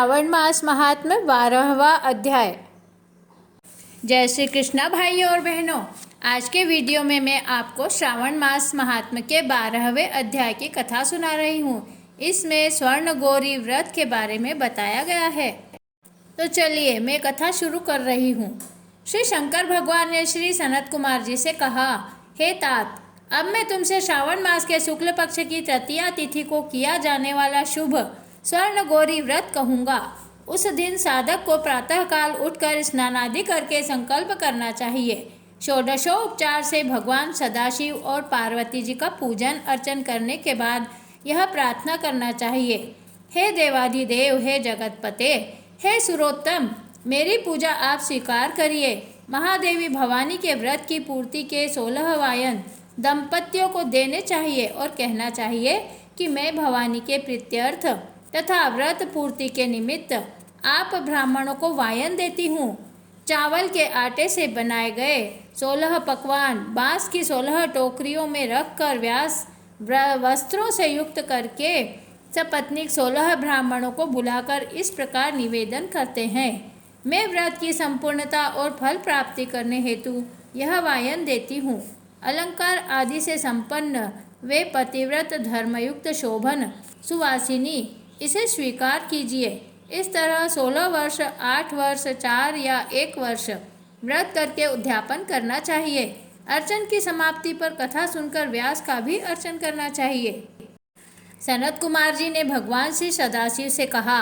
श्रावण मास महात्म्य 12वां अध्याय। जय श्री कृष्णा भाइयों और बहनों, आज के वीडियो में मैं आपको श्रावण मास महात्म्य के 12वें अध्याय की कथा सुना रही हूँ। इसमें स्वर्ण गौरी व्रत के बारे में बताया गया है। तो चलिए मैं कथा शुरू कर रही हूँ। श्री शंकर भगवान ने श्री सनत कुमार जी से कहा, हे तात, अब मैं तुमसे श्रावण मास के शुक्ल पक्ष की तृतीया तिथि को किया जाने वाला शुभ स्वर्ण गौरी व्रत कहूँगा। उस दिन साधक को प्रातःकाल उठकर स्नानादि करके संकल्प करना चाहिए। षोडशोपचार से भगवान सदाशिव और पार्वती जी का पूजन अर्चन करने के बाद यह प्रार्थना करना चाहिए, हे देवाधिदेव, हे जगतपते, हे सुरोत्तम, मेरी पूजा आप स्वीकार करिए। महादेवी भवानी के व्रत की पूर्ति के 16 वायन दंपतियों को देने चाहिए और कहना चाहिए कि मैं भवानी के प्रीत्यर्थ तथा व्रत पूर्ति के निमित्त आप ब्राह्मणों को वायन देती हूँ। चावल के आटे से बनाए गए 16 पकवान बांस की 16 टोकरियों में रखकर व्यास वस्त्रों से युक्त करके सपत्नीक 16 ब्राह्मणों को बुलाकर इस प्रकार निवेदन करते हैं, मैं व्रत की संपूर्णता और फल प्राप्ति करने हेतु यह वायन देती हूँ। अलंकार आदि से संपन्न वे पतिव्रत धर्मयुक्त शोभन सुवासिनी इसे स्वीकार कीजिए। इस तरह 16 वर्ष, 8 वर्ष, 4 या 1 वर्ष व्रत करके उद्यापन करना चाहिए। अर्चन की समाप्ति पर कथा सुनकर व्यास का भी अर्चन करना चाहिए। सनत कुमार जी ने भगवान श्री सदाशिव से कहा,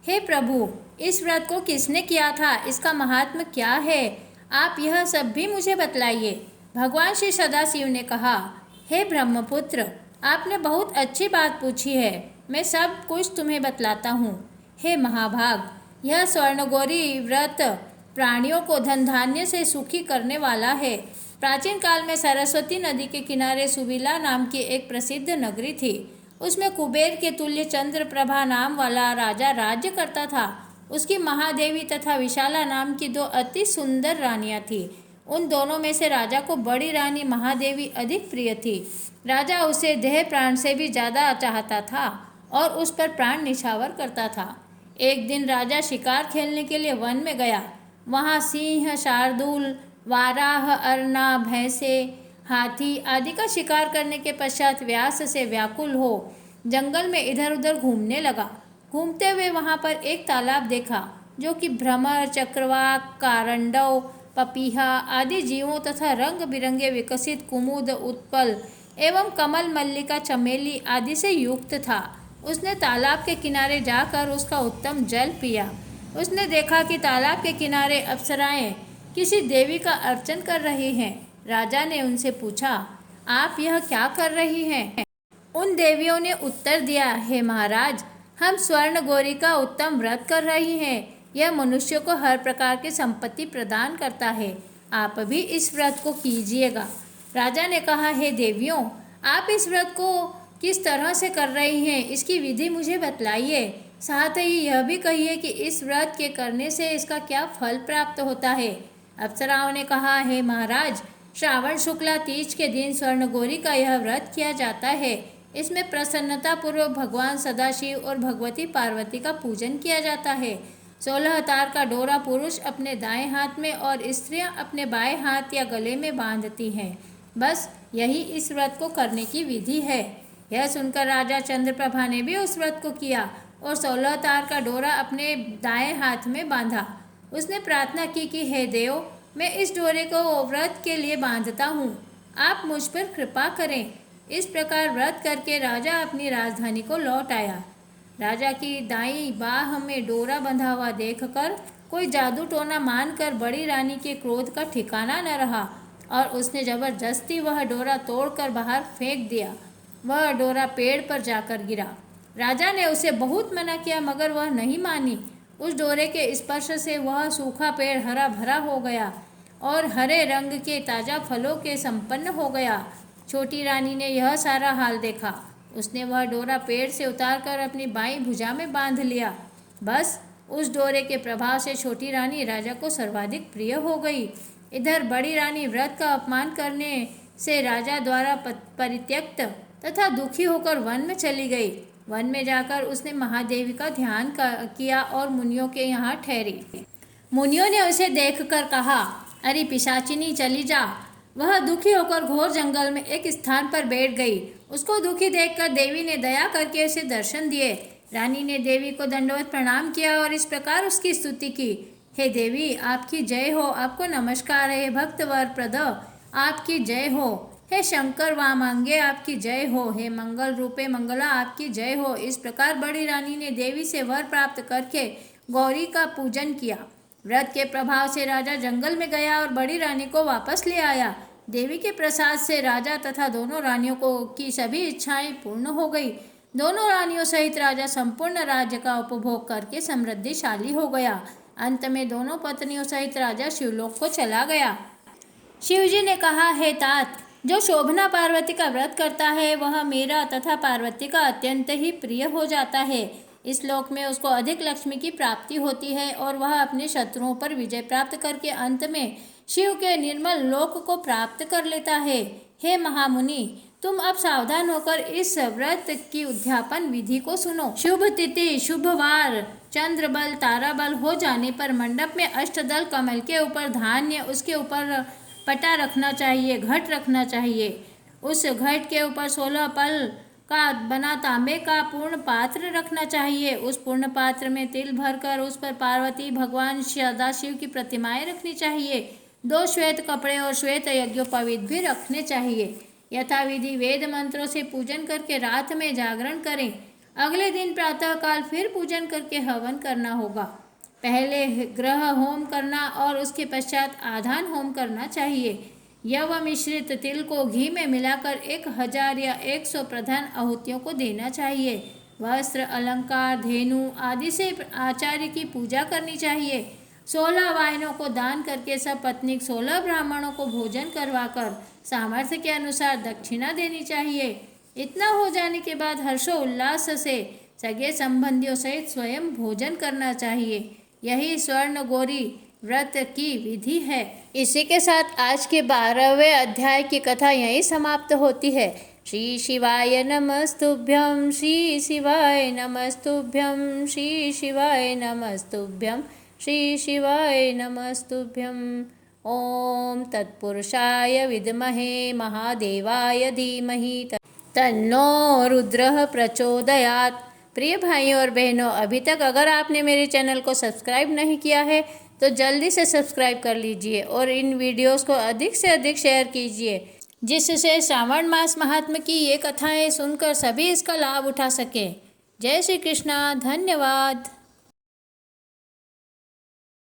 हे प्रभु, इस व्रत को किसने किया था, इसका महात्म्य क्या है, आप यह सब भी मुझे बतलाइए। भगवान श्री सदाशिव ने कहा, हे ब्रह्मपुत्र, आपने बहुत अच्छी बात पूछी है, मैं सब कुछ तुम्हें बतलाता हूँ। हे महाभाग, यह स्वर्णगौरी व्रत प्राणियों को धन धान्य से सुखी करने वाला है। प्राचीन काल में सरस्वती नदी के किनारे सुविला नाम की एक प्रसिद्ध नगरी थी। उसमें कुबेर के तुल्य चंद्रप्रभा नाम वाला राजा राज्य करता था। उसकी महादेवी तथा विशाला नाम की 2 अति सुंदर रानियां थीं। उन दोनों में से राजा को बड़ी रानी महादेवी अधिक प्रिय थी। राजा उसे देह प्राण से भी ज़्यादा चाहता था और उस पर प्राण निछावर करता था। एक दिन राजा शिकार खेलने के लिए वन में गया। वहाँ सिंह, शार्दूल, वाराह, अरना, भैंसे, हाथी आदि का शिकार करने के पश्चात व्यास से व्याकुल हो जंगल में इधर उधर घूमने लगा। घूमते हुए वहाँ पर एक तालाब देखा जो कि भ्रमर, चक्रवाक, कारंडव, पपीहा आदि जीवों तथा रंग बिरंगे विकसित कुमुद, उत्पल एवं कमल, मल्लिका, चमेली आदि से युक्त था। उसने तालाब के किनारे जाकर उसका उत्तम जल पिया। उसने देखा कि तालाब के किनारे अप्सराएं किसी देवी का अर्चन कर रही हैं। राजा ने उनसे पूछा, आप यह क्या कर रही हैं? उन देवियों ने उत्तर दिया, हे महाराज, हम स्वर्ण गौरी का उत्तम व्रत कर रही हैं। यह मनुष्य को हर प्रकार की संपत्ति प्रदान करता है। आप भी इस व्रत को कीजिएगा। राजा ने कहा, हे देवियों, आप इस व्रत को किस तरह से कर रही हैं, इसकी विधि मुझे बतलाइए। साथ ही यह भी कहिए कि इस व्रत के करने से इसका क्या फल प्राप्त होता है। अप्सराओं ने कहा, हे महाराज, श्रावण शुक्ला तीज के दिन स्वर्ण गौरी का यह व्रत किया जाता है। इसमें प्रसन्नता पूर्वक भगवान सदाशिव और भगवती पार्वती का पूजन किया जाता है। 16 तार का डोरा पुरुष अपने दाएं हाथ में और स्त्रियां अपने बाएं हाथ या गले में बांधती हैं। बस यही इस व्रत को करने की विधि है। यह सुनकर राजा चंद्रप्रभा ने भी उस व्रत को किया और 16 तार का डोरा अपने दाएं हाथ में बांधा। उसने प्रार्थना की कि हे देव, मैं इस डोरे को व्रत के लिए बांधता हूँ, आप मुझ पर कृपा करें। इस प्रकार व्रत करके राजा अपनी राजधानी को लौट आया। राजा की दाईं बाह में डोरा बंधा हुआ देखकर कोई जादू टोना मानकर बड़ी रानी के क्रोध का ठिकाना न रहा और उसने जबरदस्ती वह डोरा तोड़कर बाहर फेंक दिया। वह डोरा पेड़ पर जाकर गिरा। राजा ने उसे बहुत मना किया मगर वह नहीं मानी। उस डोरे के स्पर्श से वह सूखा पेड़ हरा भरा हो गया और हरे रंग के ताज़ा फलों के संपन्न हो गया। छोटी रानी ने यह सारा हाल देखा। उसने वह डोरा पेड़ से उतारकर अपनी बाईं भुजा में बांध लिया। बस उस डोरे के प्रभाव से छोटी रानी राजा को सर्वाधिक प्रिय हो गई। इधर बड़ी रानी व्रत का अपमान करने से राजा द्वारा परित्यक्त तथा दुखी होकर वन में चली गई। वन में जाकर उसने महादेवी का ध्यान किया और मुनियों के यहाँ ठहरी। मुनियों ने उसे देखकर कहा, अरे पिशाचिनी चली जा। वह दुखी होकर घोर जंगल में एक स्थान पर बैठ गई। उसको दुखी देखकर देवी ने दया करके उसे दर्शन दिए। रानी ने देवी को दंडवत प्रणाम किया और इस प्रकार उसकी स्तुति की, हे देवी आपकी जय हो, आपको नमस्कार है। भक्त वर प्रद आपकी जय हो। हे शंकर वामांगे आपकी जय हो। हे मंगल रूपे मंगला आपकी जय हो। इस प्रकार बड़ी रानी ने देवी से वर प्राप्त करके गौरी का पूजन किया। व्रत के प्रभाव से राजा जंगल में गया और बड़ी रानी को वापस ले आया। देवी के प्रसाद से राजा तथा दोनों रानियों की सभी इच्छाएं पूर्ण हो गई। दोनों रानियों सहित राजा संपूर्ण राज्य का उपभोग करके समृद्धिशाली हो गया। अंत में दोनों पत्नियों सहित राजा शिवलोक को चला गया। शिवजी ने कहा, हे तात, जो शोभना पार्वती का व्रत करता है वह मेरा तथा पार्वती का अत्यंत ही प्रिय हो जाता है। इस लोक में उसको अधिक लक्ष्मी की प्राप्ति होती है और वह अपने शत्रुओं पर विजय प्राप्त करके अंत में शिव के निर्मल लोक को प्राप्त कर लेता है। हे महामुनि, तुम अब सावधान होकर इस व्रत की उद्यापन विधि को सुनो। शुभ तिथि, शुभ वार, चंद्र बल, तारा बल हो जाने पर मंडप में अष्टदल कमल के ऊपर धान्य, उसके ऊपर पटा रखना चाहिए, घट रखना चाहिए। उस घट के ऊपर 16 पल का बना तांबे का पूर्ण पात्र रखना चाहिए। उस पूर्ण पात्र में तिल भरकर उस पर पार्वती, भगवान सदाशिव की प्रतिमाएं रखनी चाहिए। 2 श्वेत कपड़े और श्वेत यज्ञोपवीत भी रखने चाहिए। यथाविधि वेद मंत्रों से पूजन करके रात में जागरण करें। अगले दिन प्रातःकाल फिर पूजन करके हवन करना होगा। पहले ग्रह होम करना और उसके पश्चात आधान होम करना चाहिए। यव मिश्रित तिल को घी में मिलाकर 1000 या 100 प्रधान आहुतियों को देना चाहिए। वस्त्र, अलंकार, धेनु आदि से आचार्य की पूजा करनी चाहिए। 16 वायनों को दान करके सब पत्नी 16 ब्राह्मणों को भोजन करवाकर सामर्थ्य के अनुसार दक्षिणा देनी चाहिए। इतना हो जाने के बाद हर्षोल्लास से सगे संबंधियों सहित स्वयं भोजन करना चाहिए। यही स्वर्ण गौरी व्रत की विधि है। इसी के साथ आज के 12वें अध्याय की कथा यहीं समाप्त होती है। श्री शिवाय नमस्तुभ्यं, श्री शिवाय नमस्तुभ्यं, श्री शिवाय नमस्तुभ्यं, श्री शिवाय नमस्तुभ्यं। ओम तत्पुरुषाय विद्महे महादेवाय धीमहि तन्नो रुद्रः प्रचोदयात्। प्रिय भाइयों और बहनों, अभी तक अगर आपने मेरे चैनल को सब्सक्राइब नहीं किया है तो जल्दी से सब्सक्राइब कर लीजिए और इन वीडियोस को अधिक से अधिक शेयर कीजिए, जिससे श्रावण मास महात्म्य की ये कथाएं सुनकर सभी इसका लाभ उठा सकें। जय श्री कृष्णा। धन्यवाद।